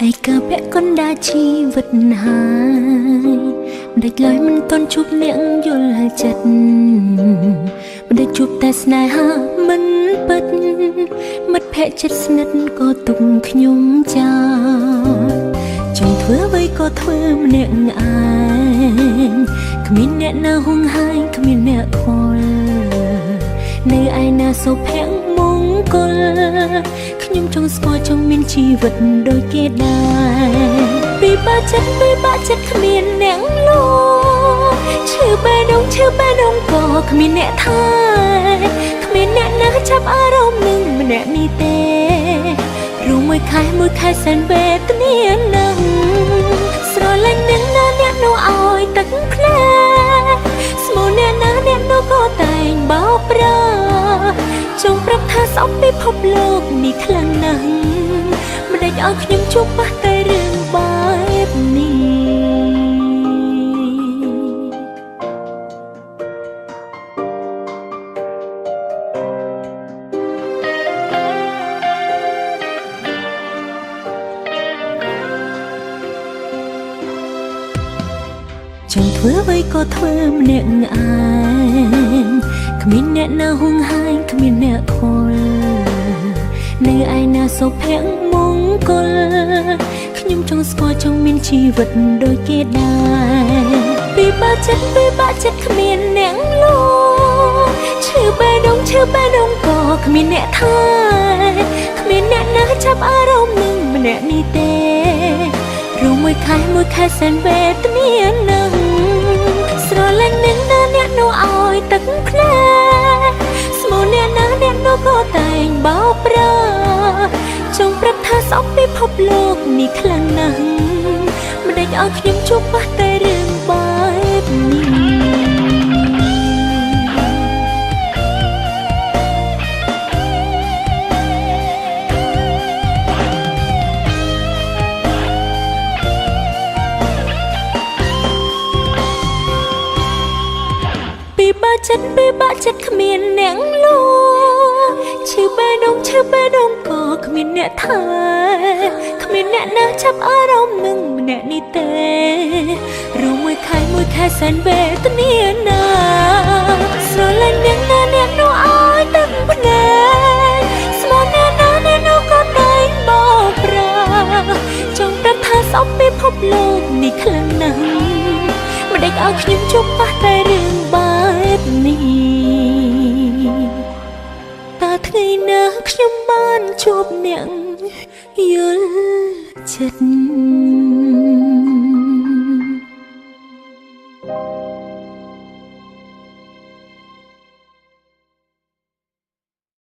ឯកាពាក់កណ្ដាលជីវិតហើយមិនដេចឡើយមិនតន់ជួបអ្នកយល់ចិត្តមិនដេចជួបតែស្នេហាមិនពិតមិត្តភក្តិចិត្តស្និទ្ធក៏ទុកខ្ញុំចោលចង់ធ្វើអ្វីក៏ធ្វើម្នាក់ឯងគ្មានអ្នកណាហួងហាយគ្មានអ្នកខ្វល់នៅឯណាសុភមង្គលខ្ញុំចង់ស្គាល់ចង់មានជីវិតដូចគេដែរពីបាចិត្តគ្មានអ្នកលួឈឺបេះដូងក៏គ្មានអ្នកថែគ្មានអ្នកណាចាប់អារម្មណ៍នឹងម្នាក់នេះទេរួមមួយខែសែនវេទនានឹងស្រឡាញ់អ្នកណាអ្នកនោះឲ្យទឹកភ្នែកស្មោះអ្នកណាអ្នកនោះក៏តែងបោកប្រាចង់ប្រាប់ថាស្អប់ពិភពលោកនេះខ្លាំងណាស់មិនដេចឲ្យខ្ញុំជួបបាស់តែរឿងបែបនេះចង់ធ្វើអ្វីក៏ធ្វើម្នាក់ឯងគ្មានអ្នកណាហួងហាយគ្មានអ្នកខ្វល់នៅឯណាសុភមង្គលខ្ញុំចង់ស្គាល់ចង់មានជីវិតដូចគេដែរពីបាចិត្តគ្មានអ្នកលួឈឺបេះដូងក៏គ្មានអ្នកថែគ្មានអ្នកណាចាប់អារម្មណ៍នឹងម្នាក់នេះទេរួមមួយខែសែនវេទនានឹងស្រឡាញ់អ្នកណាអ្នកនោះឲ្យទឹកភ្នែកស្មោះអ្នកណាអ្នកនោះក៏តែងបោកប្រាចង់ប្រាប់ថាស្អប់ពិភពលោកនេះខ្លាំងណាស់មិនដេចឲ្យខ្ញុំជួបបាស់តែរឿងបែបនេះពីបាចិត្តគ្មានអ្នកលួឈឺបេះដូងក៏គ្មានអ្នកថែគ្មានអ្នកណាចាប់អារម្មណ៍នឹងម្នាក់នេះទេរួមមួយខែសែនវេទនាណាស្រឡាញ់អ្នកណាអ្នកនោះឲ្យទឹកភ្នែកស្មោះអ្នកណាអ្នកនោះក៏តែងបោកប្រាចង់ប្រាប់ថាស្អប់ពិភពលោកនេះខ្លាំងណាស់មិនដេចឲ្យខ្ញុំជួបបាស់តែរឿងបែបនេះតើថ្ងៃណាខ្ញុំបានជួបអ្នកយល់ចិត្ត